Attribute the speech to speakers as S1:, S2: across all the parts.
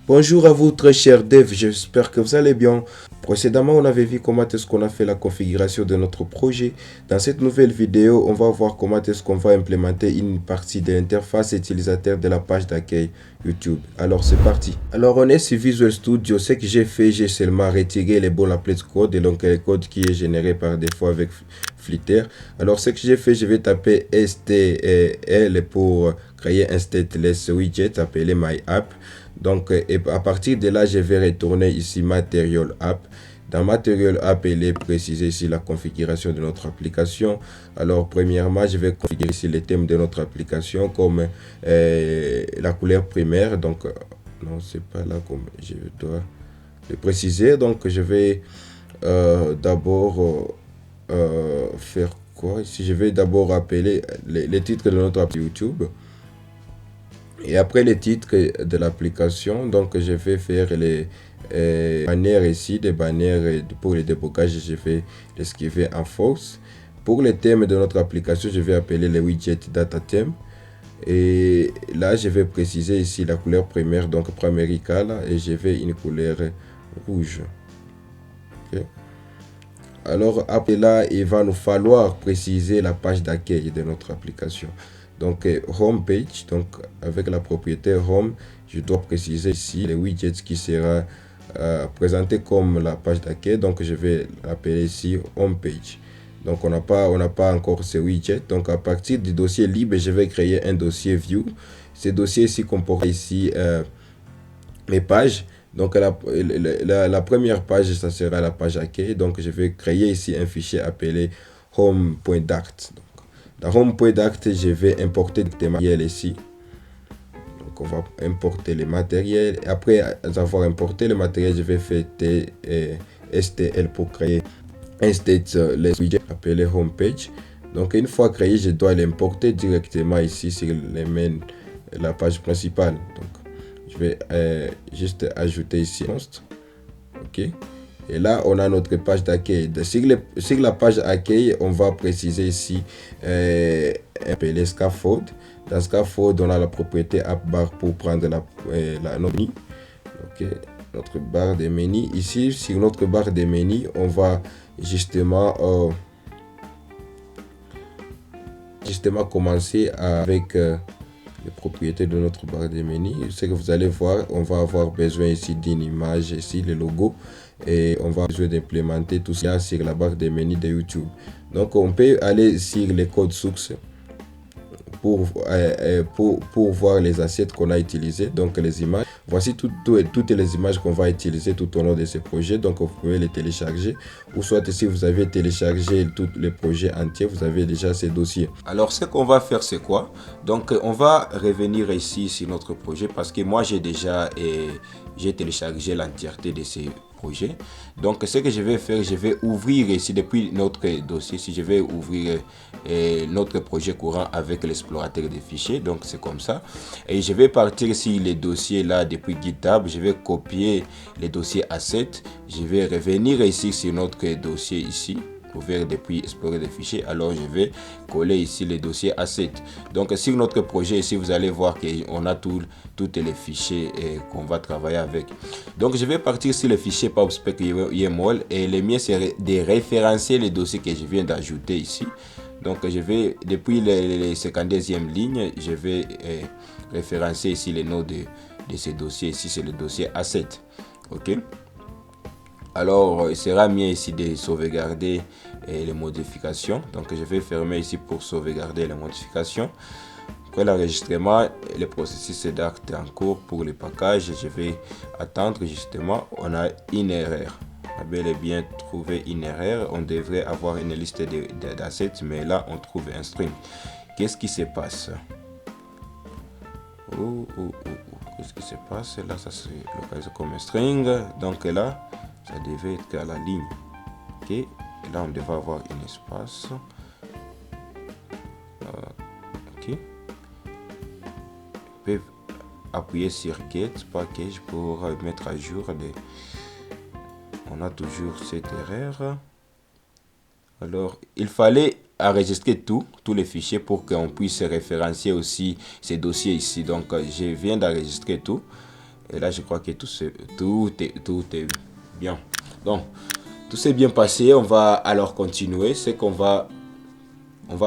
S1: Bonjour à vous très chers devs, j'espère que vous allez bien. Précédemment, on avait vu comment est-ce qu'on a fait la configuration de notre projet. Dans cette nouvelle vidéo, on va voir comment est-ce qu'on va implémenter une partie de l'interface utilisateur de la page d'accueil YouTube. Alors c'est parti. Alors on est sur Visual Studio. Ce que j'ai fait, j'ai seulement retiré les boilerplate code et donc le code qui est généré par défaut avec Flitter. Alors ce que j'ai fait, je vais taper STL pour créer un stateless widget appelé My App. Donc, et à partir de là, je vais retourner ici Material App. Dans Material App, il est précisé ici la configuration de notre application. Alors, premièrement, je vais configurer ici les thèmes de notre application comme la couleur primaire. Donc, non, c'est pas là comme je dois le préciser. Donc, je vais d'abord faire quoi? Ici, je vais d'abord appeler les titres de notre app YouTube. Et après les titres de l'application, donc je vais faire les bannières ici, des bannières pour le débogage, je vais l'esquiver en false. Pour les thèmes de notre application, je vais appeler les widgets data theme. Et là, je vais préciser ici la couleur primaire, donc primerical, et je vais une couleur rouge. Okay. Alors après là, il va nous falloir préciser la page d'accueil de notre application. Donc home page, donc avec la propriété home, je dois préciser ici les widgets qui sera présenté comme la page d'accueil. Donc je vais l'appeler ici home page. Donc on n'a pas encore ce widget. Donc à partir du dossier libre, je vais créer un dossier view. Ce dossier ici comporte ici mes pages. Donc la première page, ça sera la page accueil. Donc je vais créer ici un fichier appelé home.dart. Dans home.dart, je vais importer des matériels ici. Donc on va importer les matériels. Et après avoir importé le matériel, je vais faire STL pour créer un stateless widget appelé homepage. Donc une fois créé, je dois l'importer directement ici sur la page principale. Donc je vais juste ajouter ici ok. Et là, on a notre page d'accueil. Sur la page accueil, on va préciser ici appeler scaffold. Dans scaffold, on a la propriété app bar pour prendre notre menu. Ok, notre barre de menu. Ici, sur notre barre de menu, on va justement commencer avec les propriétés de notre barre de menu. Ce que vous allez voir, on va avoir besoin ici d'une image, ici le logo, et on va besoin d'implémenter tout ça sur la barre de menu de YouTube. Donc on peut aller sur les codes sources pour voir les assets qu'on a utilisés, donc les images. Voici toutes les images qu'on va utiliser tout au long de ce projet. Donc vous pouvez les télécharger, ou soit si vous avez téléchargé tous les projets entiers, vous avez déjà ces dossiers. Alors ce qu'on va faire, c'est quoi? Donc on va revenir ici sur notre projet, parce que moi j'ai déjà j'ai téléchargé l'entièreté de ces projets. Donc ce que je vais faire, je vais ouvrir ici depuis notre dossier, si je vais ouvrir notre projet courant avec l'explorateur des fichiers. Donc c'est comme ça, et je vais partir sur les dossiers là depuis GitHub. Je vais copier les dossiers assets, je vais revenir ici sur notre dossier ici ouvert depuis explorer des fichiers. Alors je vais coller ici les dossiers assets. Donc sur notre projet ici, vous allez voir qu'on a tous les fichiers qu'on va travailler avec. Donc je vais partir sur le fichier PubSpec YAML, et le mien c'est de référencer les dossiers que je viens d'ajouter ici. Donc je vais depuis les 52e ligne, je vais référencer ici les noms de ces dossiers. Ici c'est le dossier asset. Ok. Alors il sera mieux ici de sauvegarder les modifications. Donc je vais fermer ici pour sauvegarder les modifications. Après l'enregistrement, le processus est en cours pour le package. Je vais attendre justement. On a une erreur. On a bel et bien trouvé une erreur. On devrait avoir une liste d'assets, mais là on trouve un string. Qu'est-ce qui se passe? Qu'est-ce qui se passe? Là ça se localise comme un string. Donc là ça devait être à la ligne. Ok, et là on devait avoir un espace. Ok, on peut appuyer sur get package pour mettre à jour on a toujours cette erreur. Alors il fallait enregistrer tous les fichiers pour qu'on puisse référencier aussi ces dossiers ici. Donc je viens d'enregistrer tout. Et là, je crois que tout est bien. Donc, tout s'est bien passé. On va alors continuer. Ce qu'on va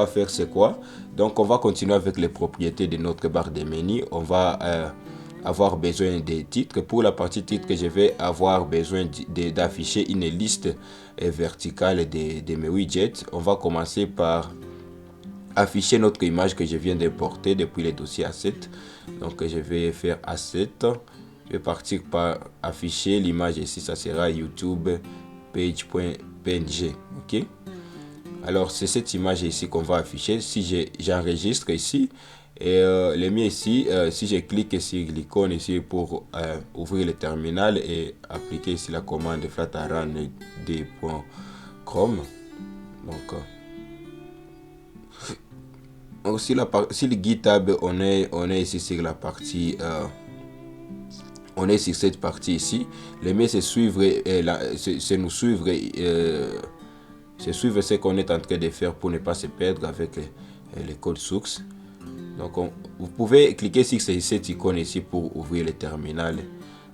S1: faire, c'est quoi? Donc, on va continuer avec les propriétés de notre barre de menu. On va avoir besoin des titres. Pour la partie titres, je vais avoir besoin d'afficher une liste verticale de mes widgets. On va commencer par afficher notre image que je viens d'importer depuis le dossier Asset. Donc, je vais faire Asset. Je vais partir par afficher l'image ici. Ça sera YouTube page.png. OK? Alors, c'est cette image ici qu'on va afficher. Si j'enregistre ici, et le mien ici, si je clique sur l'icône ici pour ouvrir le terminal et appliquer ici la commande flatrand.chrome. Donc, si le GitHub, on est ici sur la partie, on est sur cette partie ici. Le mieux c'est suivre, c'est nous suivre. C'est suivre ce qu'on est en train de faire pour ne pas se perdre avec les codes sources. Donc, vous pouvez cliquer sur cette icône ici pour ouvrir le terminal.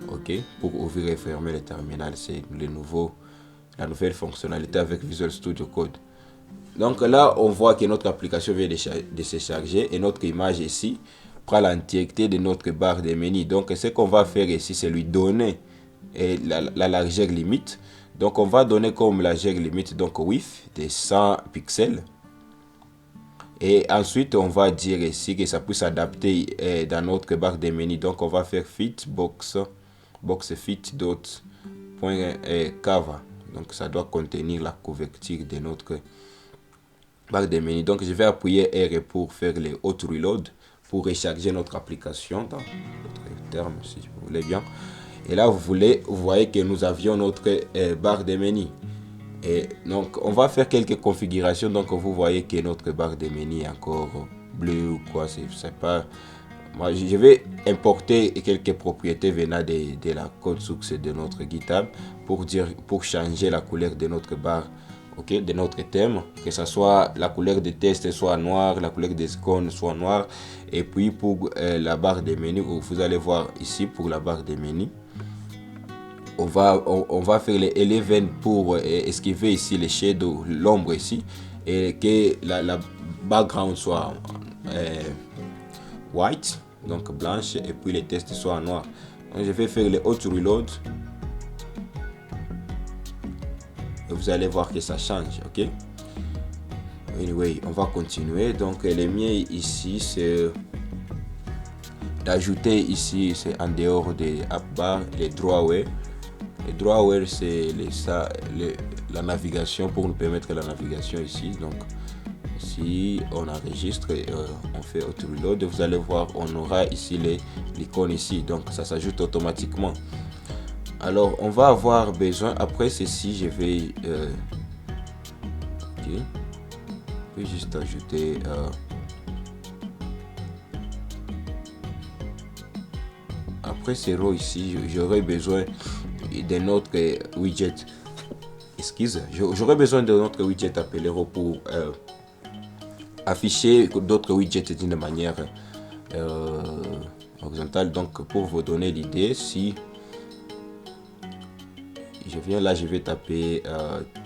S1: OK? Pour ouvrir et fermer le terminal. C'est la nouvelle fonctionnalité avec Visual Studio Code. Donc là, on voit que notre application vient de se charger et notre image ici prend l'entièreté de notre barre de menu. Donc, ce qu'on va faire ici, c'est lui donner la largeur limite. Donc, on va donner comme largeur limite, donc width de 100 pixels. Et ensuite, on va dire ici que ça puisse s'adapter dans notre barre de menu. Donc, on va faire fit box fit dot point cover. Donc, ça doit contenir la couverture de notre barre de menu. Donc, je vais appuyer R pour faire le auto reload pour recharger notre application dans d'autres termes, si vous voulez bien. Et là, vous voyez que nous avions notre barre de menu. Et donc, on va faire quelques configurations. Donc, vous voyez que notre barre de menu est encore bleu ou quoi. C'est pas. Moi, je vais importer quelques propriétés venant de la code source de notre GitHub pour changer la couleur de notre barre. OK, de notre thème, que ce soit la couleur de test soit noire, la couleur des icônes soit noire. Et puis pour la barre de menu, vous allez voir ici pour la barre de menu, on va faire les Eleven pour esquiver ici les shadows, l'ombre ici, et que la background soit white, donc blanche, et puis les tests soient noirs. Donc je vais faire le auto reload. Et vous allez voir que ça change. OK? Anyway, on va continuer. Donc les miens ici, c'est d'ajouter ici, c'est en dehors des app bar, les drawers. Les drawers, c'est la navigation, pour nous permettre la navigation ici. Donc si on enregistre, on fait auto reload, vous allez voir, on aura ici l'icône ici. Donc ça s'ajoute automatiquement. Alors, on va avoir besoin, après ceci, je vais juste ajouter après ces rows ici, j'aurai besoin de notre widget. Excuse, j'aurai besoin de notre widget appelé row pour afficher d'autres widgets d'une manière horizontale. Donc, pour vous donner l'idée, si je viens là, je vais taper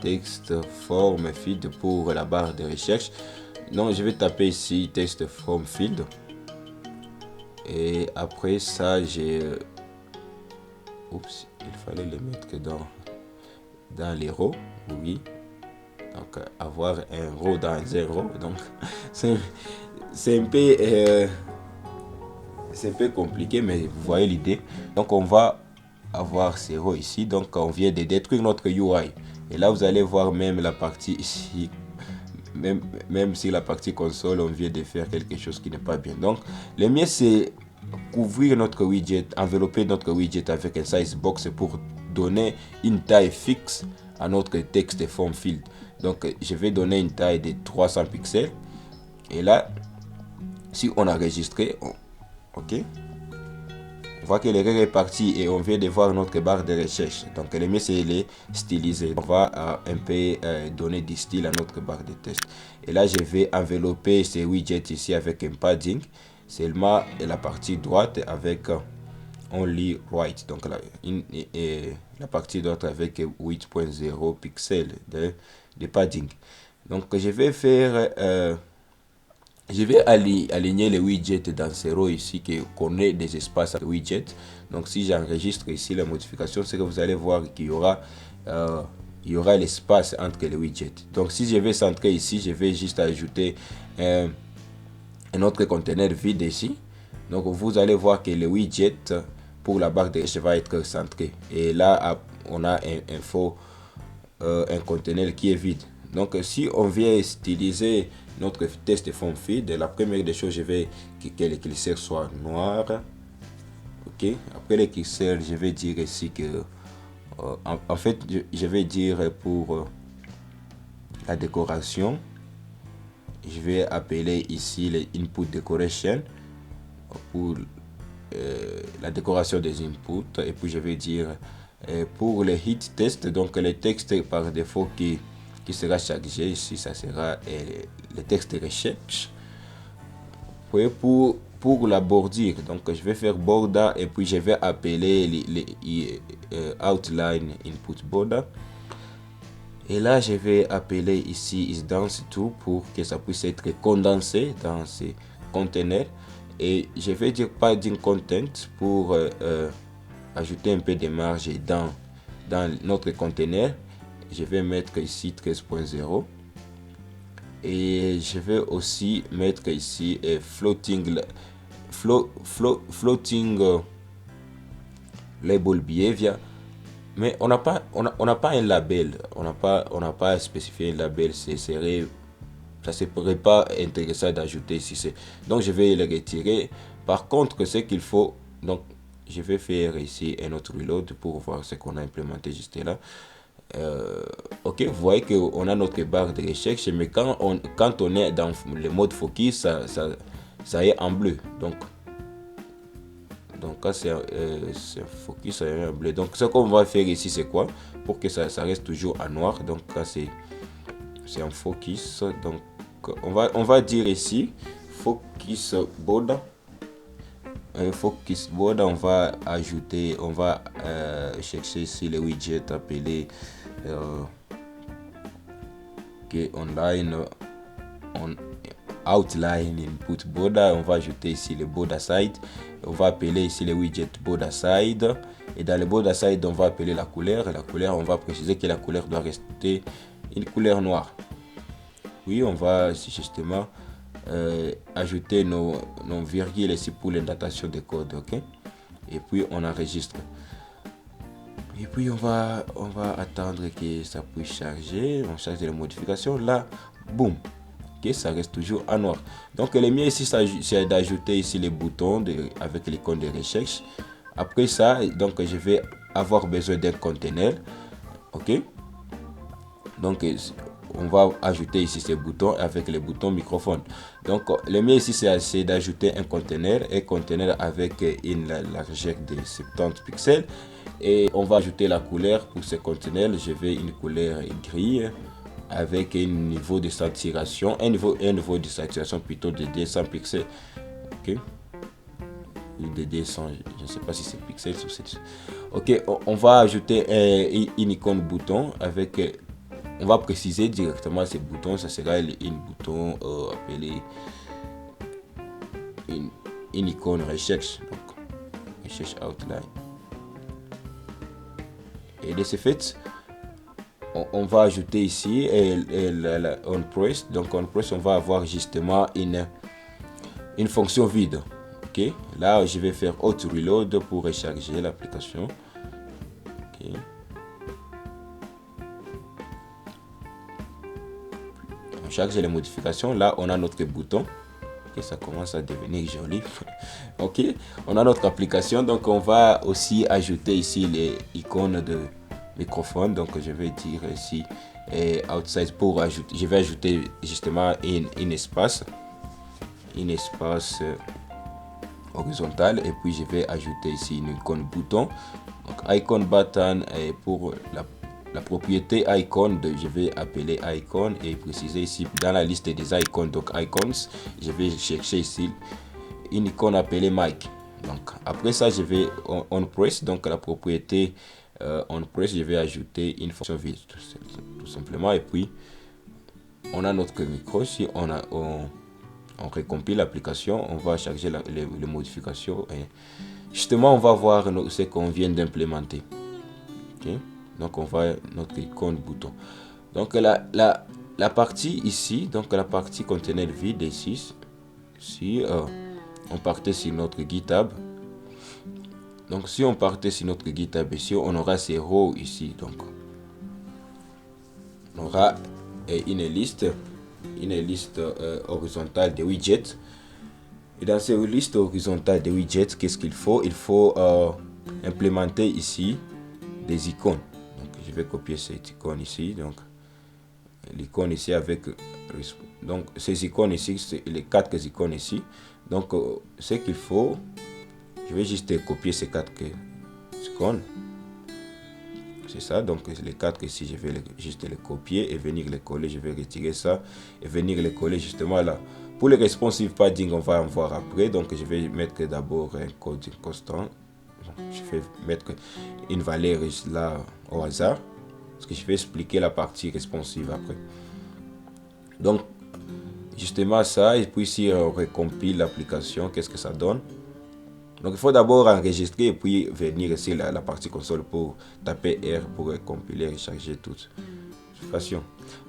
S1: texte form field pour la barre de recherche. Donc je vais taper ici texte form field. Et après ça, oups, il fallait le mettre dans les rows. Oui. Donc avoir un row dans un row. Donc c'est un peu compliqué, mais vous voyez l'idée. Donc on va avoir 0 ici, donc on vient de détruire notre UI. Et là vous allez voir même la partie ici, même si la partie console on vient de faire quelque chose qui n'est pas bien. Donc le mieux c'est couvrir notre widget, envelopper notre widget avec un size box pour donner une taille fixe à notre texte form field. Donc je vais donner une taille de 300 pixels. Et là, si on a enregistré, OK, on voit que l'erreur est partie et on vient de voir notre barre de recherche. Donc le mieux c'est les styliser. On va un peu donner du style à notre barre de test. Et là je vais envelopper ces widgets ici avec un padding. Seulement la partie droite avec only right, donc la partie doit être avec 8.0 pixels de padding. Donc je vais faire je vais aligner les widgets dans 0 ici, qu'on ait des espaces à widgets. Donc si j'enregistre ici la modification, c'est que vous allez voir qu'il y aura l'espace entre les widgets. Donc si je vais centrer ici, je vais juste ajouter un autre conteneur vide ici. Donc vous allez voir que le widget pour la barre de recherche va être centré. Et là, on a un conteneur qui est vide. Donc si on vient styliser notre test form feed, la première des choses, je vais que le curseur soit noir. Ok, après le curseur, je vais dire ici que en fait je vais dire pour la décoration, je vais appeler ici les input decoration pour la décoration des inputs, et puis je vais dire pour les hit test, donc les textes par défaut qui sera chargé ici, ça sera le texte de recherche. Puis pour la bordure, donc je vais faire border, et puis je vais appeler les outline input border. Et là, je vais appeler ici isDance to pour que ça puisse être condensé dans ces conteneurs. Et je vais dire padding content pour ajouter un peu de marge dans notre conteneur. Je vais mettre ici 13.0. Et je vais aussi mettre ici floating label behavior. Mais on n'a pas un label, on n'a pas spécifié un label. Ça ne serait pas intéressant d'ajouter ici. Donc je vais le retirer. Par contre, ce qu'il faut, donc je vais faire ici un autre reload pour voir ce qu'on a implémenté juste là. Ok, vous voyez qu'on a notre barre de recherche, mais quand on est dans le mode focus, ça est en bleu. Donc quand c'est focus, ça est en bleu. Donc ce qu'on va faire ici, c'est quoi? Pour que ça reste toujours en noir. Donc là, c'est en focus. Donc on va dire ici focus border. Focus border, on va ajouter, on va chercher ici le widget appelé online on outline input border. On va ajouter ici le border side, on va appeler ici le widget border side, et dans le border side on va appeler la couleur, on va préciser que la couleur doit rester une couleur noire. Oui, on va justement ajouter nos virgules ici pour l'indentation de code. Ok, et puis on enregistre. Et puis on va attendre que ça puisse charger. On charge les modifications. Là, boum. Ok, ça reste toujours en noir. Donc le mieux ici, c'est d'ajouter ici les boutons avec l'icône de recherche. Après ça, donc je vais avoir besoin d'un conteneur. Ok. Donc on va ajouter ici ces boutons avec les boutons microphone. Donc le mieux ici, c'est d'ajouter un conteneur avec une largeur de 70 pixels. Et on va ajouter la couleur pour ce conteneur. Je vais une couleur gris avec un niveau de saturation, un niveau de saturation plutôt de 200 pixels. Ok, de 200, je ne sais pas si c'est pixels ou c'est. Ok, on va ajouter une icône bouton avec. On va préciser directement ces boutons. Ça sera un bouton appelé une icône recherche. Donc recherche outline. Et de ce fait, on va ajouter ici on press. Donc on press, on va avoir justement une fonction vide. Ok, là je vais faire auto reload pour recharger l'application. Ok, on charge les modifications. Là on a notre bouton. Ok, ça commence à devenir joli. Ok, on a notre application. Donc on va aussi ajouter ici les icônes de microphone. Donc je vais dire ici outside pour ajouter. Je vais ajouter justement un espace horizontal, et puis je vais ajouter ici une icône bouton. Donc icon button, et pour la propriété icon, je vais appeler icon et préciser ici dans la liste des icônes, donc icons, je vais chercher ici une icône appelée mic. Donc après ça, je vais on press, donc la propriété on press, je vais ajouter une fonction vide tout simplement. Et puis on a notre micro. Si on recompile l'application, on va charger les modifications et justement on va voir ce qu'on vient d'implémenter. Okay? Donc on va notre icône bouton. Donc la partie ici, donc la partie conteneur vide ici, si on partait sur notre GitHub, donc si on partait sur notre GitHub ici, on aura ces rows ici. Donc on aura une liste horizontale de widgets. Et dans ces listes horizontales de widgets, qu'est-ce qu'il faut? Il faut implémenter ici des icônes. Donc je vais copier cette icône ici. Donc l'icône ici avec donc ces icônes ici, les 4 icônes ici. Donc ce qu'il faut, je vais juste copier ces 4 icônes. C'est ça, donc les 4 ici, je vais juste les copier et venir les coller. Je vais retirer ça et venir les coller justement là. Pour les responsive padding, on va en voir après. Donc je vais mettre d'abord un code constant. Je vais mettre une valeur là au hasard. Parce que je vais expliquer la partie responsive après. Donc justement ça, et puis si on recompile l'application, qu'est-ce que ça donne? Donc il faut d'abord enregistrer et puis venir ici la partie console pour taper R pour compiler et charger toute façon.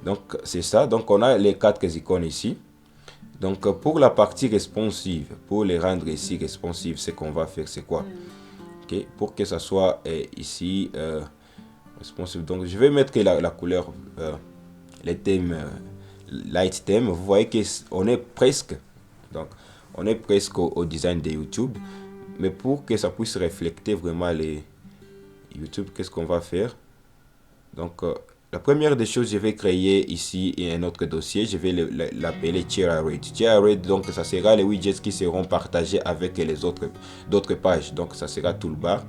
S1: Donc c'est ça, donc on a les 4 icônes ici. Donc pour la partie responsive, pour les rendre ici responsive, ce qu'on va faire c'est quoi? Okay. Pour que ça soit ici responsive, donc je vais mettre la couleur, les thèmes, light theme. Vous voyez qu'on est presque, donc on est presque au design de YouTube. Mais pour que ça puisse refléter vraiment les YouTube, qu'est-ce qu'on va faire? Donc, la première des choses, je vais créer ici un autre dossier. Je vais l'appeler TierArray. TierArray, donc ça sera les widgets qui seront partagés avec les d'autres pages. Donc, ça sera toolbar.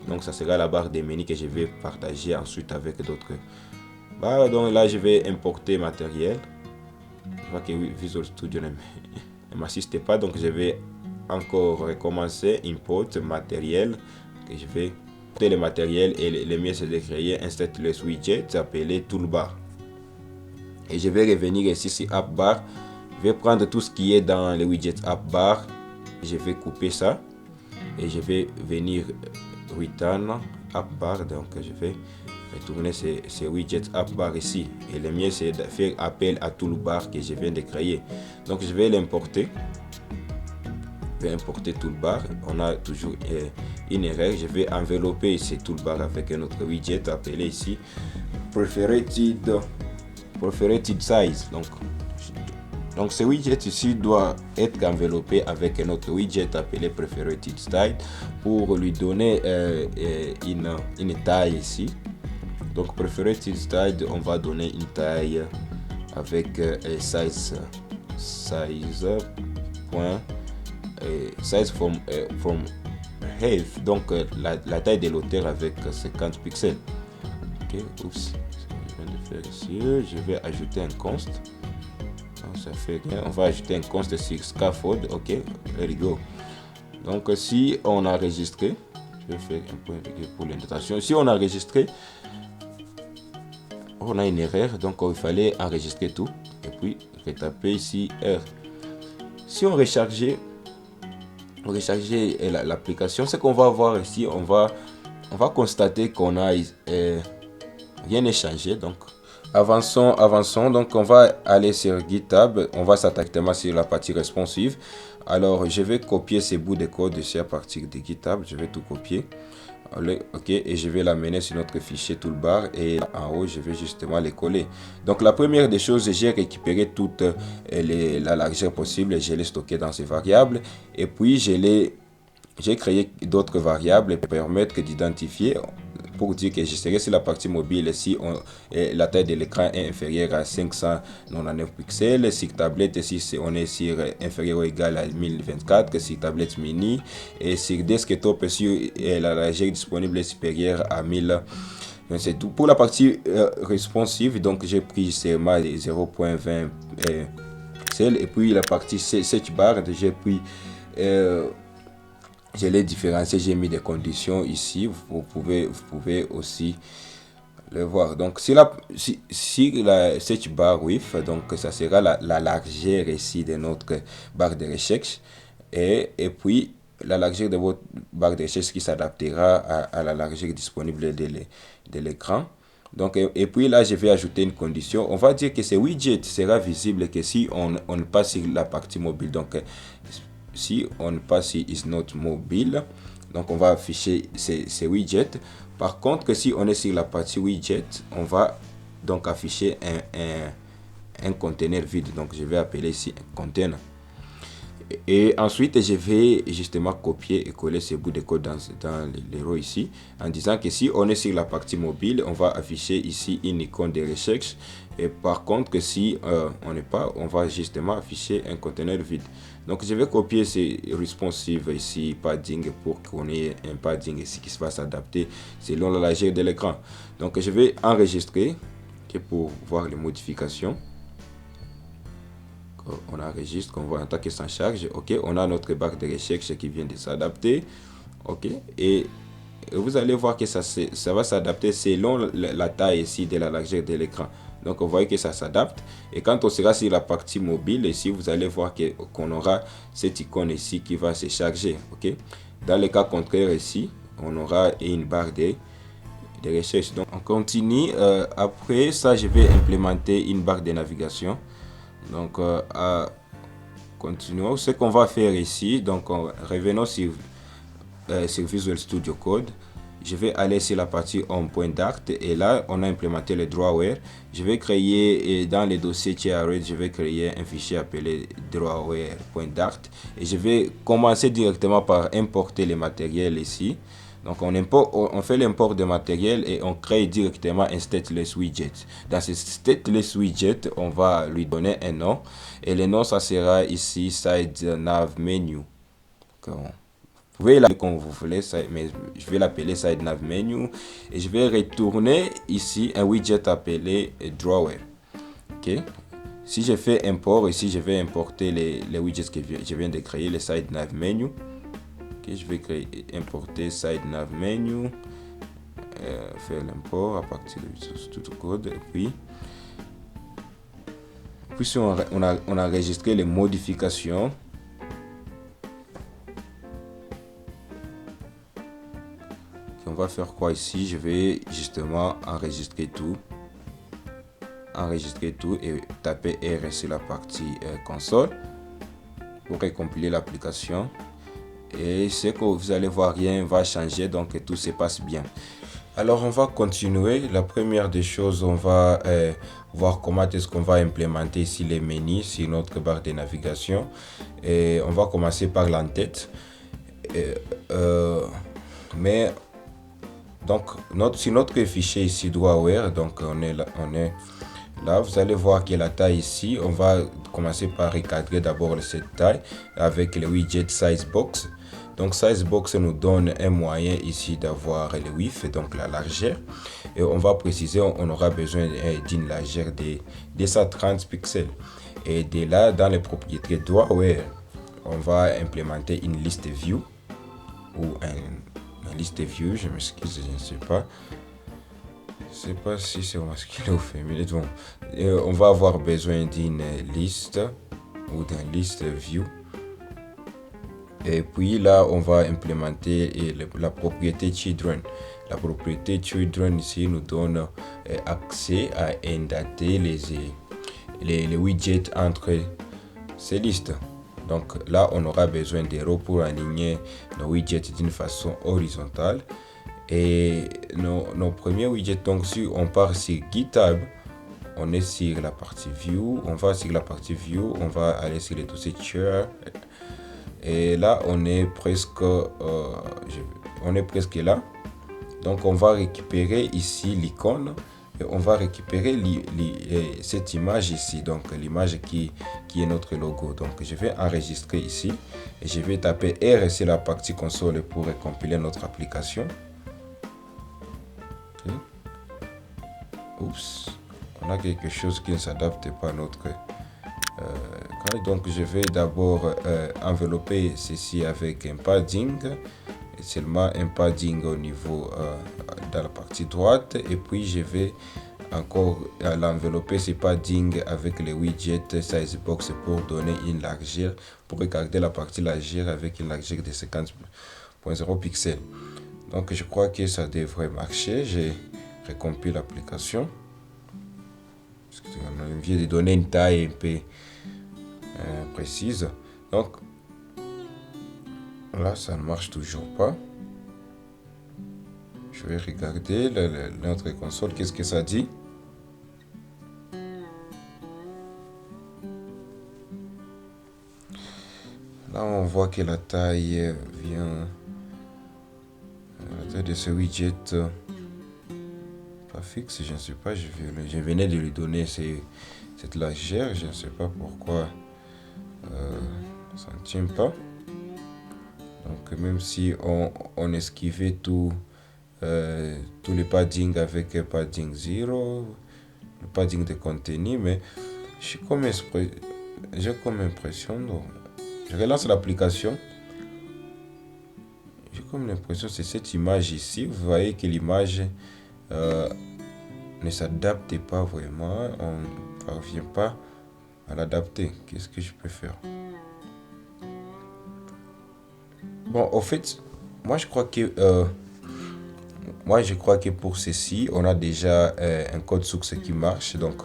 S1: Donc, ça sera la barre des menus que je vais partager ensuite avec d'autres. Donc là, je vais importer matériel. Je vois que Visual Studio ne m'assiste pas, donc je vais encore recommencer import matériel que je vais importer le matériel et le mieux c'est de créer un stateless widget appelé toolbar et je vais revenir ici sur app bar. Je vais prendre tout ce qui est dans le widget app bar, je vais couper ça et je vais venir return app bar. Donc je vais retourner ces widgets app bar ici et le mieux c'est de faire appel à toolbar que je viens de créer. Donc je vais l'importer. Je vais importer toolbar. On a toujours une erreur. Je vais envelopper ce toolbar avec un autre widget appelé ici preferred size. Donc ce widget ici doit être enveloppé avec un autre widget appelé preferred style pour lui donner une taille ici. Donc preferred style, on va donner une taille avec size from height, donc la taille de l'auteur avec 50 pixels. Ok, oups, je viens de faire ici. Je vais ajouter un const. Donc, ça fait rien. On va ajouter un const sur scaffold. Ok, there you go. Donc si on a enregistré, je vais faire un point pour l'indentation. Si on a enregistré, on a une erreur, donc il fallait enregistrer tout et puis retaper ici R. Si on rechargeait l'application, ce qu'on va voir ici, on va constater qu'on a rien n'est changé. Donc avançons, donc on va aller sur GitHub, on va s'attaquer sur la partie responsive. Alors je vais copier ces bouts de code ici à partir de GitHub, je vais tout copier. Ok, et je vais l'amener sur notre fichier toolbar et en haut je vais justement les coller. Donc la première des choses, j'ai récupéré toute la largeur possible, je l'ai stocké dans ces variables et puis j'ai créé d'autres variables pour permettre d'identifier, pour dire que je serai sur la partie mobile si la taille de l'écran est inférieure à 599 pixels, sur tablette si on est sur inférieur ou égal à 1024, sur tablette mini, et sur desktop si la largeur disponible est supérieure à 1000. C'est tout pour la partie responsive. Donc j'ai pris seulement 0.20 pixels et puis la partie search bar j'ai pris Je l'ai différencié, j'ai mis des conditions ici. Vous pouvez aussi le voir. Donc, si la search bar width, donc ça sera la largeur ici de notre barre de recherche. Et puis, la largeur de votre barre de recherche qui s'adaptera à la largeur disponible de l'écran. Donc, et puis là, je vais ajouter une condition. On va dire que ce widget sera visible que si on passe sur la partie mobile. Donc, si on passe sur is not mobile, donc on va afficher ces widgets. Par contre, que si on est sur la partie widget, on va donc afficher un conteneur vide. Donc, je vais appeler ici un container. Et ensuite, je vais justement copier et coller ce bout de code dans les rows ici, en disant que si on est sur la partie mobile, on va afficher ici une icône de recherche. Et par contre, que si on n'est pas, on va justement afficher un conteneur vide. Donc, je vais copier ces responsive ici, padding, pour qu'on ait un padding ici qui va s'adapter selon la largeur de l'écran. Donc, je vais enregistrer pour voir les modifications. On enregistre, on voit en tant que sans charge. Ok, on a notre barre de recherche qui vient de s'adapter. Ok, et vous allez voir que ça va s'adapter selon la taille ici de la largeur de l'écran. Donc, vous voyez que ça s'adapte. Et quand on sera sur la partie mobile, ici, vous allez voir qu'on aura cette icône ici qui va se charger. Ok, dans le cas contraire ici, on aura une barre de recherche. Donc, on continue. Après ça, je vais implémenter une barre de navigation. Donc, continuons. Ce qu'on va faire ici, donc revenons sur Visual Studio Code. Je vais aller sur la partie home.dart et là, on a implémenté le drawware. Je vais créer, dans les dossiers TRED, je vais créer un fichier appelé drawware.dart et je vais commencer directement par importer les matériels ici. Donc, on fait l'import de matériel et on crée directement un stateless widget. Dans ce stateless widget, on va lui donner un nom. Et le nom, ça sera ici side nav menu. Vous pouvez l'appeler comme vous voulez, mais je vais l'appeler side nav menu. Et je vais retourner ici un widget appelé drawer. Ok. Si je fais import, ici, je vais importer les widgets que je viens de créer, les side nav menu. Je vais importer side nav menu, faire l'import à partir de tout code et puis si on a enregistré les modifications. On va faire quoi ici? Je vais justement enregistrer tout et taper R sur la partie console pour recompiler l'application. Et ce que vous allez voir, rien va changer, donc tout se passe bien. Alors on va continuer. La première des choses, on va voir comment est-ce qu'on va implémenter ici les menus sur notre barre de navigation. Et on va commencer par l'entête. Mais donc sur notre fichier ici drawware, donc on est là, vous allez voir que la taille ici, on va commencer par recadrer d'abord cette taille avec le widget sizebox. Donc sizebox nous donne un moyen ici d'avoir le width, donc la largeur. Et on va préciser, on aura besoin d'une largeur de 230 pixels. Et de là, dans les propriétés drawware, on va implémenter une liste view ou une liste view, je m'excuse, je ne sais pas. Je ne sais pas si c'est masculin ou féminin. Bon, on va avoir besoin d'une liste ou d'une liste view. Et puis là, on va implémenter la propriété children. La propriété children ici nous donne accès à indater les widgets entre ces listes. Donc là, on aura besoin des rows pour aligner nos widgets d'une façon horizontale. Et nos premiers widgets, donc si on part sur GitHub, on est sur la partie view, on va sur la partie view, on va aller sur les dossiers share. Et là, on est presque là. Donc, on va récupérer ici l'icône et on va récupérer cette image ici. Donc, l'image qui est notre logo. Donc, je vais enregistrer ici et je vais taper R sur la partie console pour recompiler notre application. Okay. Oups, on a quelque chose qui ne s'adapte pas à notre Donc je vais d'abord envelopper ceci avec un padding, et seulement un padding au niveau dans la partie droite, et puis je vais encore l'envelopper ce padding avec les widgets Sizebox pour donner une largeur, pour regarder la partie largeur avec une largeur de 50.0 pixels. Donc je crois que ça devrait marcher. J'ai recompilé l'application. On vient de donner une taille un peu précise. Donc là, ça ne marche toujours pas. Je vais regarder notre console, qu'est-ce que ça dit. Là, on voit que la taille vient... La taille de ce widget pas fixe, je ne sais pas. Je venais de lui donner cette largeur, je ne sais pas pourquoi ça ne tient pas. Donc même si on esquivait tous les paddings avec un padding 0, le padding de contenu, mais j'ai comme impression, je relance l'application, j'ai comme l'impression que c'est cette image ici. Vous voyez que l'image ne s'adapte pas vraiment, on ne parvient pas à l'adapter. Qu'est-ce que je peux faire? Bon, au fait, moi je crois que pour ceci, on a déjà un code source qui marche. Donc,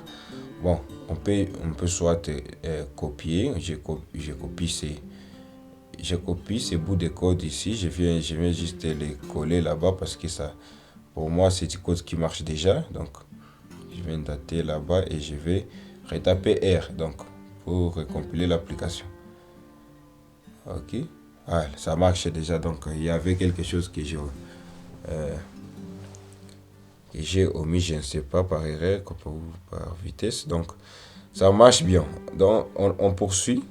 S1: bon, on peut soit copier. Je copie ces bouts de code ici. Je viens juste les coller là-bas parce que ça, pour moi, c'est du code qui marche déjà. Donc, je viens dater là-bas et je vais retaper R. Donc, pour recompiler l'application. Ok. Ah, ça marche déjà. Donc, il y avait quelque chose que j'ai omis, je ne sais pas, par erreur ou par vitesse. Donc, ça marche bien. Donc, on poursuit.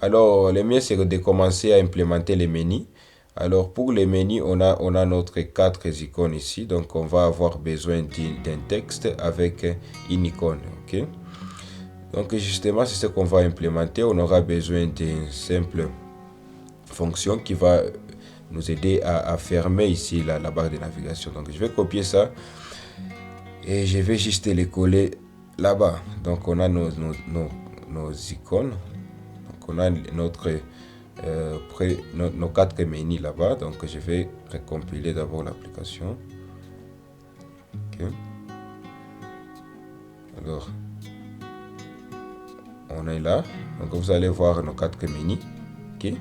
S1: Alors, le mieux, c'est de commencer à implémenter les menus. Alors, pour les menus, on a notre 4 icônes ici. Donc, on va avoir besoin d'un texte avec une icône. Ok. Donc, justement, c'est ce qu'on va implémenter. On aura besoin d'une simple fonction qui va nous aider à fermer ici la barre de navigation. Donc, je vais copier ça et je vais juste les coller là-bas. Donc, on a nos icônes. Donc, on a nos 4 menus là-bas. Donc, je vais recompiler d'abord l'application. Ok. Alors, on est là. Donc, vous allez voir nos 4 menus. Ok.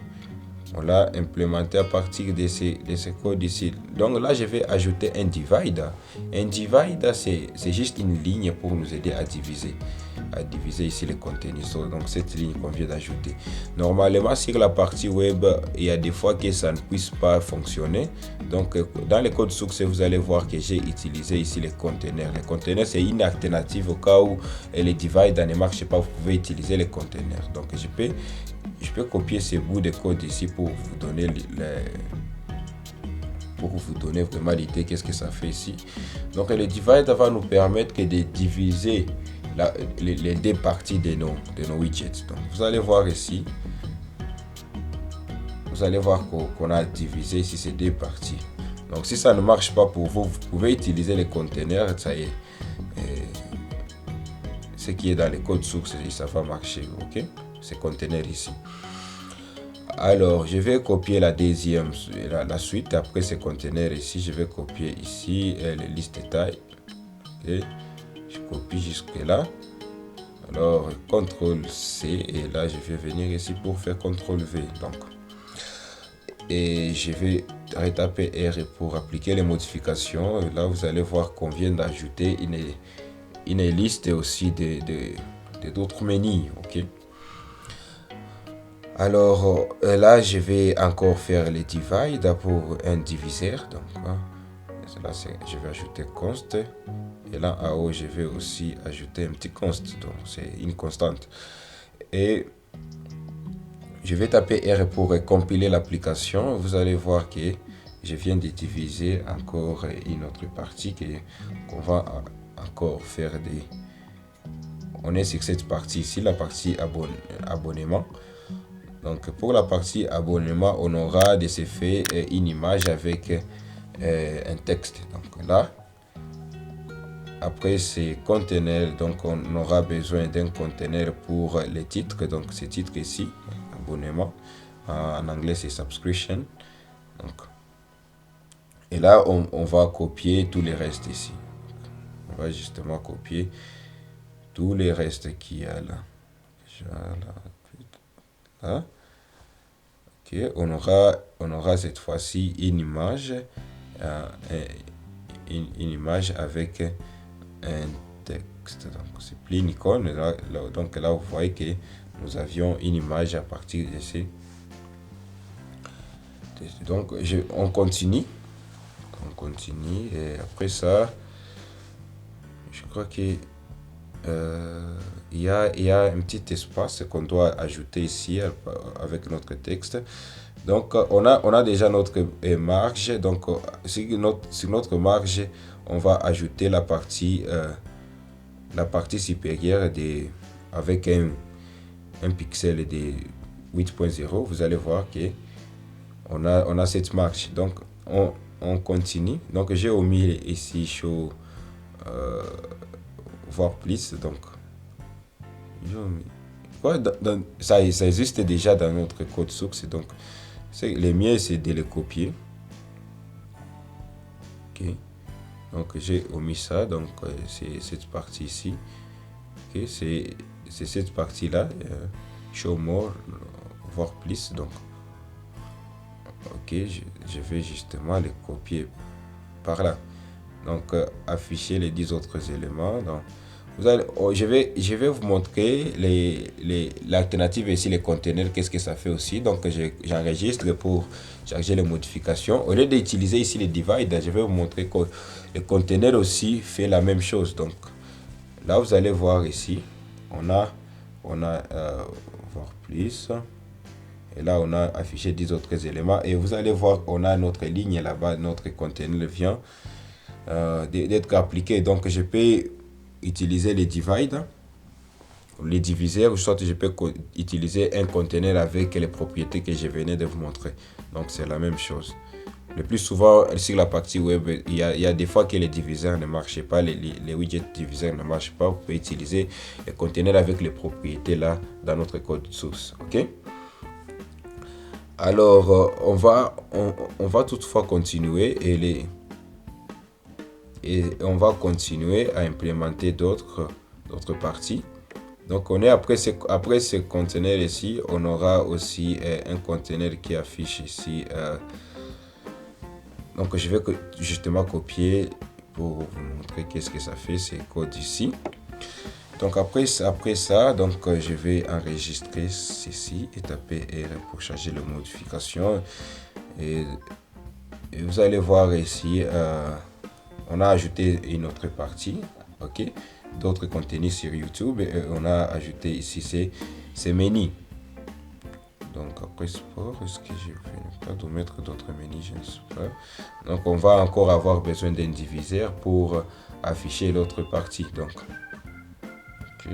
S1: On l'a implémenté à partir de ces codes ici. Donc là, je vais ajouter un divide. Un divide, c'est juste une ligne pour nous aider à diviser ici les contenus. Donc cette ligne qu'on vient d'ajouter. Normalement, sur la partie web, il y a des fois que ça ne puisse pas fonctionner. Donc dans les codes sources, vous allez voir que j'ai utilisé ici les conteneurs. Les conteneurs, c'est une alternative au cas où les divides ne marchent pas. Vous pouvez utiliser les conteneurs. Donc je peux copier ces bouts de code ici pour vous donner vraiment l'idée qu'est-ce que ça fait ici. Donc le divide va nous permettre de diviser les deux parties de nos widgets. Donc vous allez voir ici, qu'on a divisé ici ces deux parties. Donc si ça ne marche pas pour vous, vous pouvez utiliser les conteneurs. Ça y est, ce qui est dans les codes sources, ça va marcher. Ok, ces conteneurs ici. Alors, je vais copier la suite. Après ces conteneurs ici, je vais copier ici les listes de taille. Okay. Je copie jusque là. Alors, CTRL C. Et là, je vais venir ici pour faire CTRL V. Donc, et je vais retaper R pour appliquer les modifications. Et là, vous allez voir qu'on vient d'ajouter une liste aussi d'autres menus. Ok. Alors là, je vais encore faire les divide pour un diviseur. Donc là, je vais ajouter const. Et là, en haut, je vais aussi ajouter un petit const. Donc c'est une constante. Et je vais taper R pour compiler l'application. Vous allez voir que je viens de diviser encore une autre partie qu'on va encore faire on est sur cette partie ici, la partie abonnement. Donc pour la partie abonnement, on aura des effets, une image avec un texte. Donc là, après ces conteneurs, donc on aura besoin d'un conteneur pour les titres. Donc ces titres ici, abonnement, en anglais c'est subscription. Donc, et là, on va copier tous les restes ici. On va justement copier tous les restes qu'il y a là. Là. Ok, on aura cette fois-ci une image, une image avec un texte. Donc c'est plus une icône. Donc là, vous voyez que nous avions une image à partir de ces. Donc on continue. Et après ça, je crois que il y a un petit espace qu'on doit ajouter ici avec notre texte. Donc on a déjà notre marge. Donc sur notre marge, on va ajouter la partie supérieure avec un pixel de 8.0. Vous allez voir que on a cette marge. Donc on continue. Donc j'ai omis ici show voir plus. Donc ça existe déjà dans notre code source. Donc le mieux c'est de le copier. Ok, donc j'ai omis ça. Donc c'est cette partie ici. Ok, c'est cette partie là, show more, voir plus. Donc ok, je vais justement les copier par là. Donc afficher les 10 autres éléments. Donc je vais vous montrer l'alternative ici, les conteneurs, qu'est-ce que ça fait aussi. Donc j'enregistre pour charger les modifications. Au lieu d'utiliser ici les divide, je vais vous montrer que le conteneur aussi fait la même chose. Donc là, vous allez voir ici, on a voir plus. Et là, on a affiché 10 autres éléments. Et vous allez voir, on a notre ligne là-bas, notre conteneur vient d'être appliqué. Donc je peux utiliser les divide, les diviseurs, soit je peux utiliser un conteneur avec les propriétés que je venais de vous montrer. Donc c'est la même chose. Le plus souvent sur la partie web, il y a des fois que les diviseurs ne marchent pas, les widgets diviseurs ne marchent pas. Vous pouvez utiliser les conteneurs avec les propriétés là dans notre code source. Ok. Alors on va toutefois continuer et on va continuer à implémenter d'autres parties. Donc on est après ce conteneur ici, on aura aussi un conteneur qui affiche ici. Donc je vais justement copier pour vous montrer qu'est-ce que ça fait, ces codes ici. Donc après ça, donc je vais enregistrer ceci et taper R pour charger les modifications. Et vous allez voir ici, on a ajouté une autre partie, ok, d'autres contenus sur YouTube, et on a ajouté ici ces menus. Donc après sport, est-ce que je vais pas de mettre d'autres menus, je ne sais pas. Donc on va encore avoir besoin d'un diviseur pour afficher l'autre partie. Donc ok,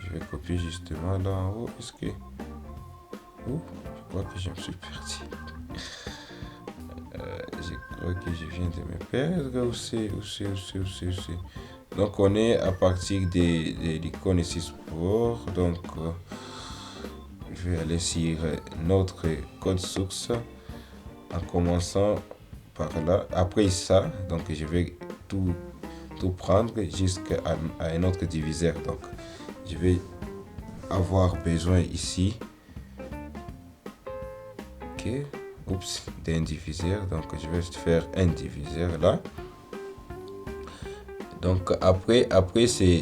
S1: je vais copier justement là en haut. Est-ce que je crois que je me suis perdu. Je crois que je viens de me perdre. Où c'est. Donc on est à partir de l'icône ici sport. Donc je vais aller sur notre code source en commençant par là. Après ça, donc je vais tout prendre jusqu'à un autre diviseur. Donc je vais avoir besoin ici, ok, d'un diviseur. Donc je vais faire un diviseur là. Donc après c'est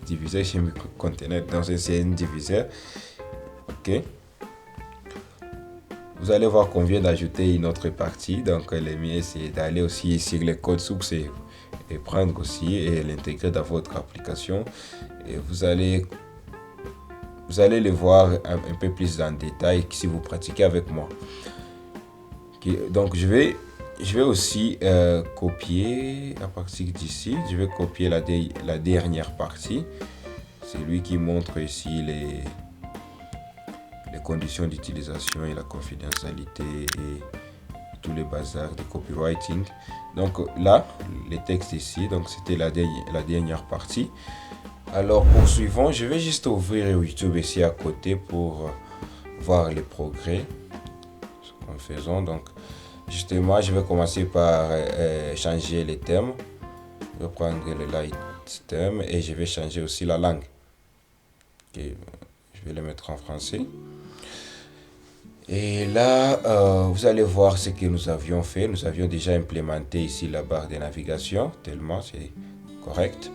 S1: diviseur chez microconteneur, donc c'est un diviseur. Ok, vous allez voir qu'on vient d'ajouter une autre partie. Donc le mieux c'est d'aller aussi sur le code source et prendre aussi et l'intégrer dans votre application, et vous allez le voir un peu plus en détail si vous pratiquez avec moi. Okay. Donc je vais aussi copier à partir d'ici. Je vais copier la dernière partie. c'est lui qui montre ici les conditions d'utilisation et la confidentialité et tous les bazars de copywriting. Donc là, les textes ici, donc c'était la dernière partie. Alors poursuivons, je vais juste ouvrir YouTube ici à côté pour voir les progrès en faisant. Donc justement, je vais commencer par changer les thèmes. Je vais prendre le light theme et je vais changer aussi la langue. Okay. Je vais le mettre en français. Et là, vous allez voir ce que nous avions fait. Nous avions déjà implémenté ici la barre de navigation, tellement c'est correct.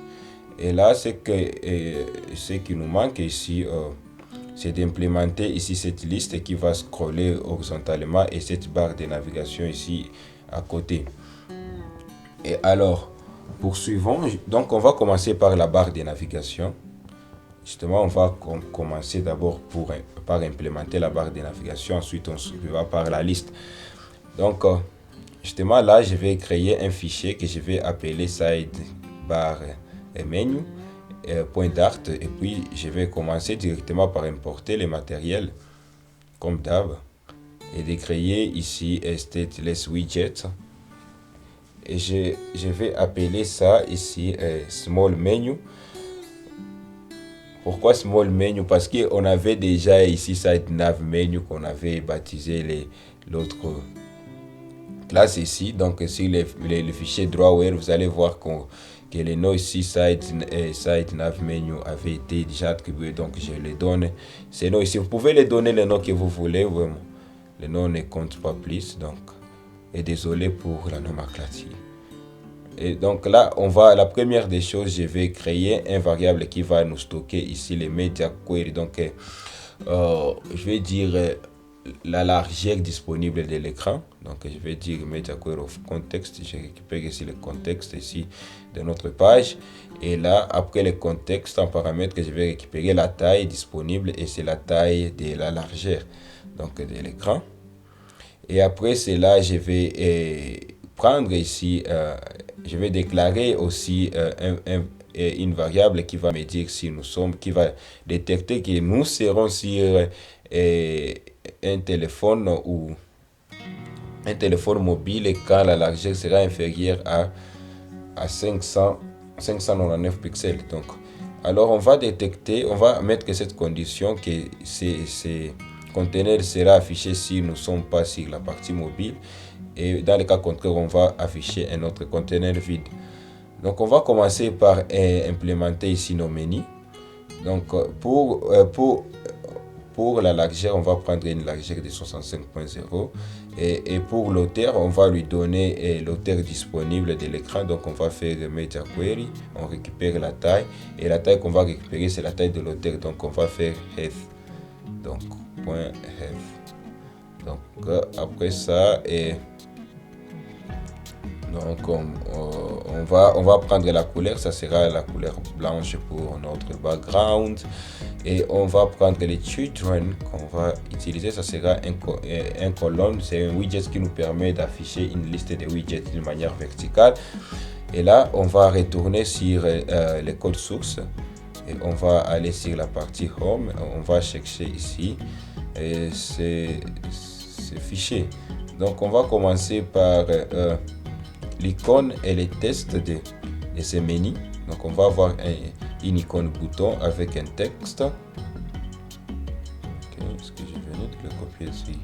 S1: Et là, ce qui nous manque ici, c'est d'implémenter ici cette liste qui va scroller horizontalement et cette barre de navigation ici à côté. Et alors, poursuivons. Donc, on va commencer par la barre de navigation. Justement, on va commencer d'abord par implémenter la barre de navigation. Ensuite, on suivra par la liste. Donc, justement, là, je vais créer un fichier que je vais appeler sidebar menu .dart. Et puis, je vais commencer directement par importer les matériels, comme d'hab. Et de créer ici stateless widget. Et je vais appeler ça ici small menu. Pourquoi small menu? Parce qu'on avait déjà ici site nav menu qu'on avait baptisé l'autre classe ici. Donc sur le fichier drawware, vous allez voir que les noms ici site nav menu avaient été déjà attribués. Donc je les donne ces noms ici. Vous pouvez les donner les noms que vous voulez. Vraiment. Les noms ne comptent pas plus. Donc, et désolé pour la nomenclature. Et donc là, la première des choses, je vais créer un variable qui va nous stocker ici les media query. Donc, je vais dire la largeur disponible de l'écran. Donc, je vais dire media query of context. Je récupère ici le contexte ici de notre page. Et là, après le contexte, en paramètre, je vais récupérer la taille disponible et c'est la taille de la largeur donc de l'écran. Et après cela, je vais prendre ici, je vais déclarer aussi une variable qui va me dire si qui va détecter que nous serons sur un téléphone ou un téléphone mobile quand la largeur sera inférieure à 599 pixels. Donc, alors on va détecter, on va mettre cette condition que ces conteneur sera affiché si nous ne sommes pas sur la partie mobile. Et dans le cas contraire, on va afficher un autre conteneur vide. Donc, on va commencer par implémenter ici nos menus. Donc, pour la largeur, on va prendre une largeur de 65.0. Et pour l'auteur, on va lui donner l'auteur disponible de l'écran. Donc, on va faire media query. On récupère la taille. Et la taille qu'on va récupérer, c'est la taille de l'auteur. Donc, on va faire head. Donc, donc après ça donc on va prendre la couleur, ça sera la couleur blanche pour notre background et on va prendre les children qu'on va utiliser, ça sera un colonne, c'est un widget qui nous permet d'afficher une liste de widgets d'une manière verticale et là on va retourner sur le code source et on va aller sur la partie home, on va chercher ici ces fichiers. Donc on va commencer par l'icône et les tests de ces menus. Donc on va avoir une icône bouton avec un texte. Est-ce que je venais de le copier ici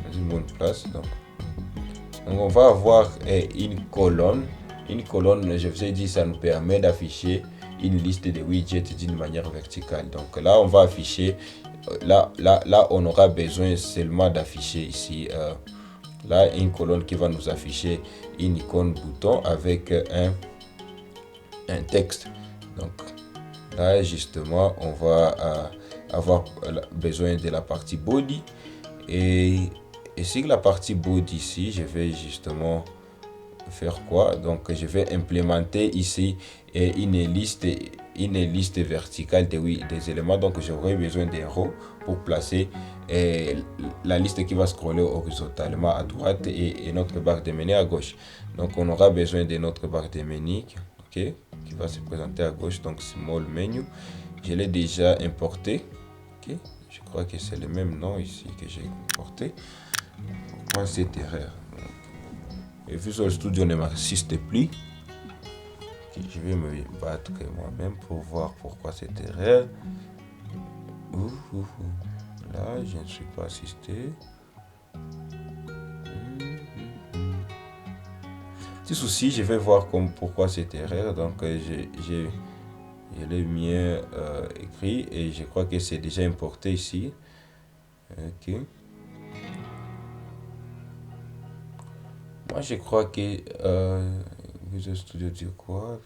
S1: dans une bonne place? Donc on va avoir une colonne. Une colonne, je vous ai dit, ça nous permet d'afficher une liste de widgets d'une manière verticale. Donc là on va afficher là on aura besoin seulement d'afficher ici là une colonne qui va nous afficher une icône bouton avec un texte. Donc là justement on va avoir besoin de la partie body et sur la partie body ici je vais justement faire quoi? Donc je vais implémenter ici une liste verticale des éléments. Donc j'aurai besoin des rows pour placer la liste qui va scroller horizontalement à droite et notre barre de menu à gauche. Donc on aura besoin de notre barre de menu qui va se présenter à gauche. Donc small menu, je l'ai déjà importé. Ok, je crois que c'est le même nom ici que j'ai importé. Pourquoi cette erreur? Et Visual Studio ne m'assiste plus. Okay, je vais me battre moi-même pour voir pourquoi cette erreur. Là, je ne suis pas assisté. Petit souci, je vais voir pourquoi cette erreur. Donc, je l'ai bien écrit et je crois que c'est déjà importé ici. Ok. Moi, je crois que Visual Studio dit quoi?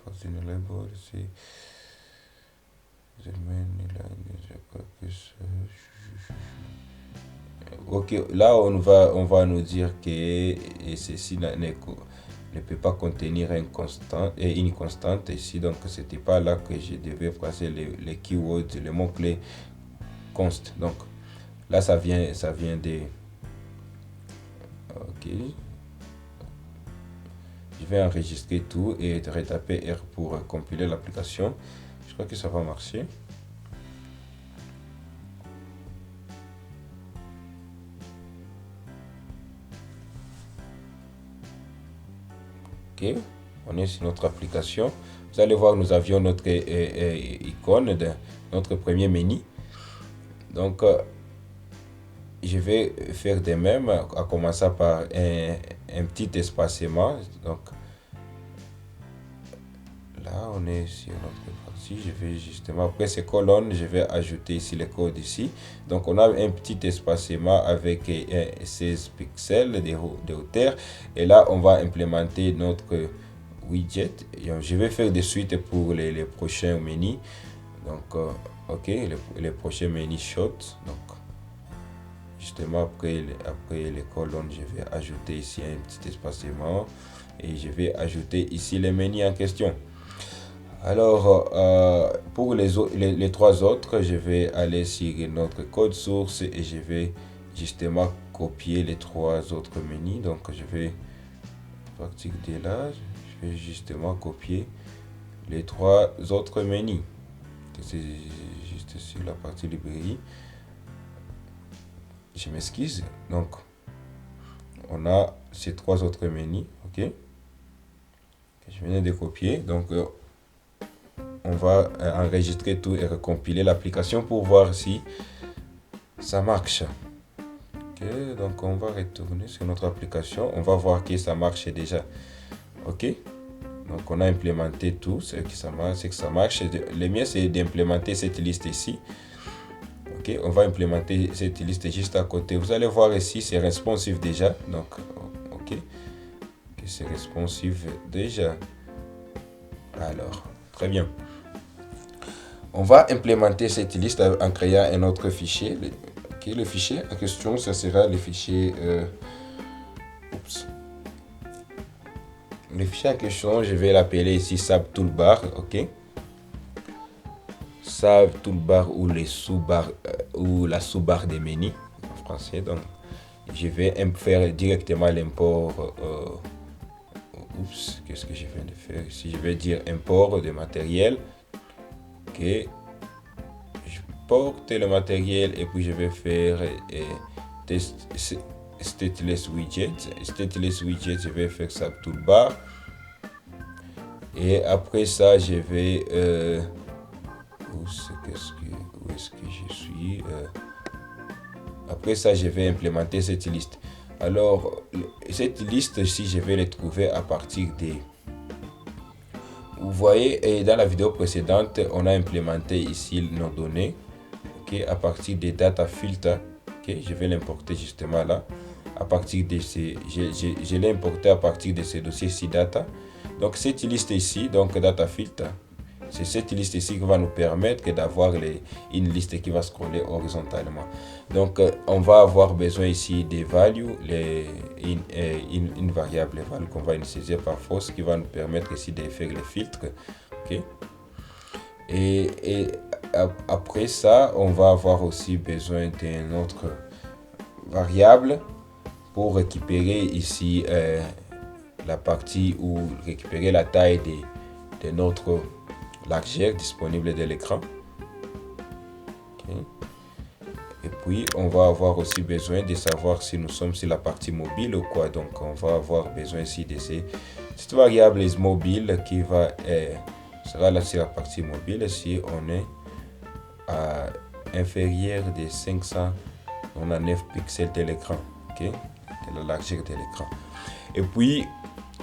S1: Ok, là on va nous dire que ceci ne peut pas contenir une constante ici, donc c'était pas là que je devais passer les keywords, les mots-clés const. Donc là ça vient de... Ok. Je vais enregistrer tout et retaper R pour compiler l'application. Je crois que ça va marcher. Ok, on est sur notre application. Vous allez voir, nous avions notre icône de notre premier menu. Donc, je vais faire de même, à commencer par un petit espacement. Donc, là, on est sur notre partie. Je vais justement, après ces colonnes, je vais ajouter ici le code ici. Donc, on a un petit espacement avec 16 pixels de hauteur. Et là, on va implémenter notre widget. Et je vais faire de suite pour les prochains menus. Donc, ok, les prochains menus shot. Donc, justement, après les colonnes, je vais ajouter ici un petit espacement. Et je vais ajouter ici les menus en question. Alors, pour les trois autres, je vais aller sur notre code source et je vais justement copier les trois autres menus. Donc, je vais partir de là, je vais justement copier les trois autres menus. C'est juste sur la partie librairie. Je m'excuse. Donc, on a ces trois autres menus, ok? Je viens de copier. Donc, on va enregistrer tout et recompiler l'application pour voir si ça marche. Ok, donc on va retourner sur notre application. On va voir que ça marche déjà. Ok, donc on a implémenté tout. C'est que ça marche. Le mieux, c'est d'implémenter cette liste ici. Ok, on va implémenter cette liste juste à côté. Vous allez voir ici, c'est responsive déjà. Donc, ok, c'est responsive déjà. Alors, très bien. On va implémenter cette liste en créant un autre fichier. Okay, le fichier en question, ça sera le fichier... Le fichier en question, je vais l'appeler ici Sab Toolbar. Ok. Sab Toolbar ou les sous-barres ou la sous-barre des menus en français. Donc, je vais faire directement l'import. Qu'est-ce que je viens de faire ici? Je vais dire import de matériel. Ok, je porte le matériel et puis je vais faire stateless widget. Stateless widget, je vais faire ça toolbar. Et après ça, je vais où est-ce que je suis? Après ça, je vais implémenter cette liste. Alors, cette liste, si je vais les trouver à partir des... Vous voyez, et dans la vidéo précédente, on a implémenté ici nos données, okay, à partir des data filter. Okay, je vais l'importer justement là. À partir de ces, je l'ai importé à partir de ces dossiers ici data. Donc cette liste ici, donc data filter, c'est cette liste ici qui va nous permettre d'avoir une liste qui va scroller horizontalement. Donc on va avoir besoin ici des values, une variable value qu'on va initialiser par force qui va nous permettre ici de faire les filtres. Okay. Et après ça, on va avoir aussi besoin d'une autre variable pour récupérer ici la partie ou récupérer la taille de notre largeur disponible de l'écran. Ok. Et puis, on va avoir aussi besoin de savoir si nous sommes sur la partie mobile ou quoi. Donc, on va avoir besoin ici de cette variable mobile qui sera là sur la partie mobile si on est à inférieur de 599 pixels de l'écran. Ok, de la largeur de l'écran. Et puis,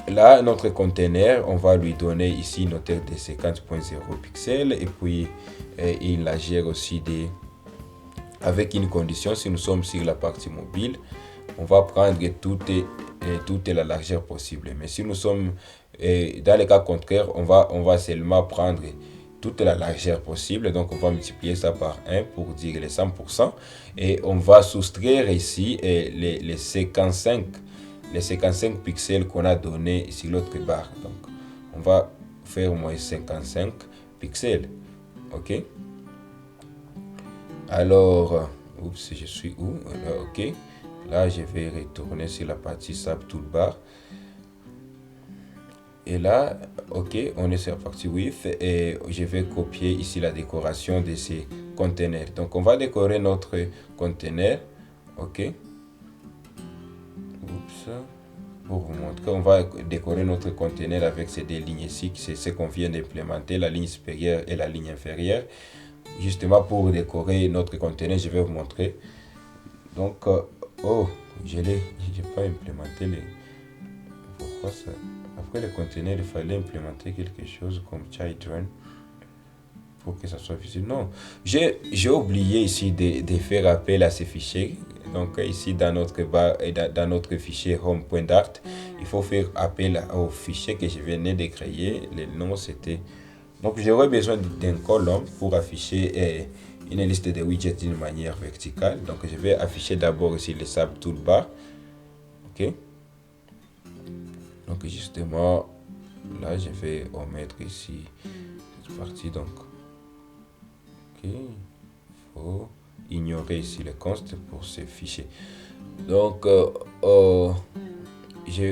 S1: là, notre conteneur, on va lui donner ici une hauteur de 50.0 pixels. Et puis, une largeur aussi avec une condition, si nous sommes sur la partie mobile, on va prendre toute la largeur possible. Mais si nous sommes dans le cas contraire, on va seulement prendre toute la largeur possible. Donc, on va multiplier ça par 1 pour dire les 100%. Et on va soustraire ici les 55 pixels qu'on a donné sur l'autre barre. Donc, on va faire moins 55 pixels. OK? Alors, oups, je suis où? Là, OK. Là, je vais retourner sur la partie SAP Toolbar. Et là, OK, on est sur la partie width et je vais copier ici la décoration de ces conteneurs. Donc, on va décorer notre conteneur. OK. Oups. Pour vous montrer, on va décorer notre conteneur avec ces deux lignes ici. C'est ce qu'on vient d'implémenter, la ligne supérieure et la ligne inférieure. Justement, pour décorer notre conteneur, je vais vous montrer. Donc, je n'ai pas implémenté les... Pourquoi ça? Après le conteneur, il fallait implémenter quelque chose comme Children pour que ça soit visible. Non, j'ai oublié ici de faire appel à ces fichiers. Donc, ici, dans notre fichier home.dart, il faut faire appel au fichier que je venais de créer. Le nom, c'était... Donc, j'aurais besoin d'un colonne pour afficher une liste de widgets d'une manière verticale. Donc, je vais afficher d'abord ici le SAP Toolbar. OK. Donc, justement, là, je vais omettre ici cette partie. Donc, OK. Il faut ignorer ici le const pour ce fichier. Donc,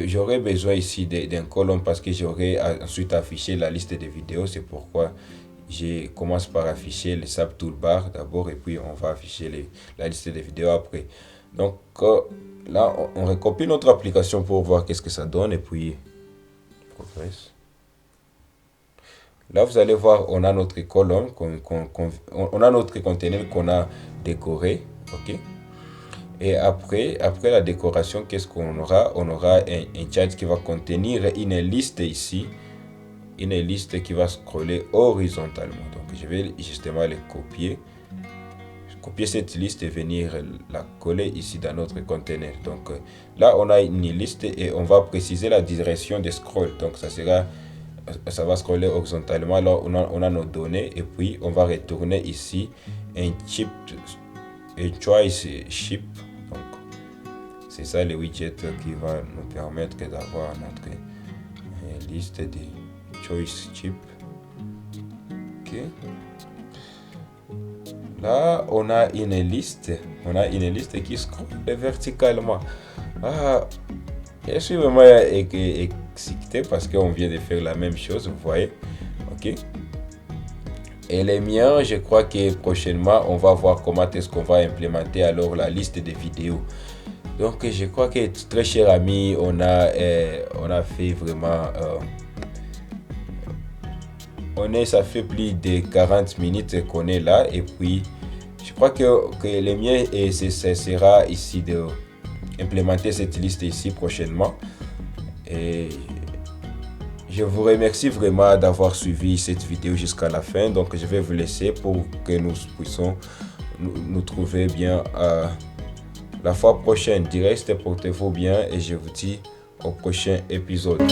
S1: j'aurais besoin ici d'un colonne parce que j'aurai ensuite affiché la liste de vidéos. C'est pourquoi je commence par afficher le SAP Toolbar d'abord et puis on va afficher la liste de vidéos après. Donc là, on recopie notre application pour voir qu'est-ce que ça donne et puis progresse. Là, vous allez voir, on a notre colonne, on a notre conteneur qu'on a décoré. OK. Et après la décoration, qu'est-ce qu'on aura? On aura un chat qui va contenir une liste ici. Une liste qui va scroller horizontalement. Donc, je vais justement le copier. Copier cette liste et venir la coller ici dans notre conteneur. Donc, là, on a une liste et on va préciser la direction de scroll. Donc, ça va scroller horizontalement. Là, on a nos données et puis on va retourner ici un choice chip. Donc, c'est ça le widget qui va nous permettre d'avoir notre liste de choice chip. OK. Là, on a une liste qui scrolle verticalement. Je suis vraiment excité parce qu'on vient de faire la même chose, vous voyez. OK. Et les miens, je crois que prochainement, on va voir comment est-ce qu'on va implémenter alors la liste des vidéos. Donc, je crois que, très cher ami, on a fait vraiment... ça fait plus de 40 minutes qu'on est là. Et puis, je crois que le mien, ce sera ici de implémenter cette liste ici prochainement. Et je vous remercie vraiment d'avoir suivi cette vidéo jusqu'à la fin. Donc, je vais vous laisser pour que nous puissions nous trouver bien la fois prochaine. Du reste, portez-vous bien et je vous dis au prochain épisode.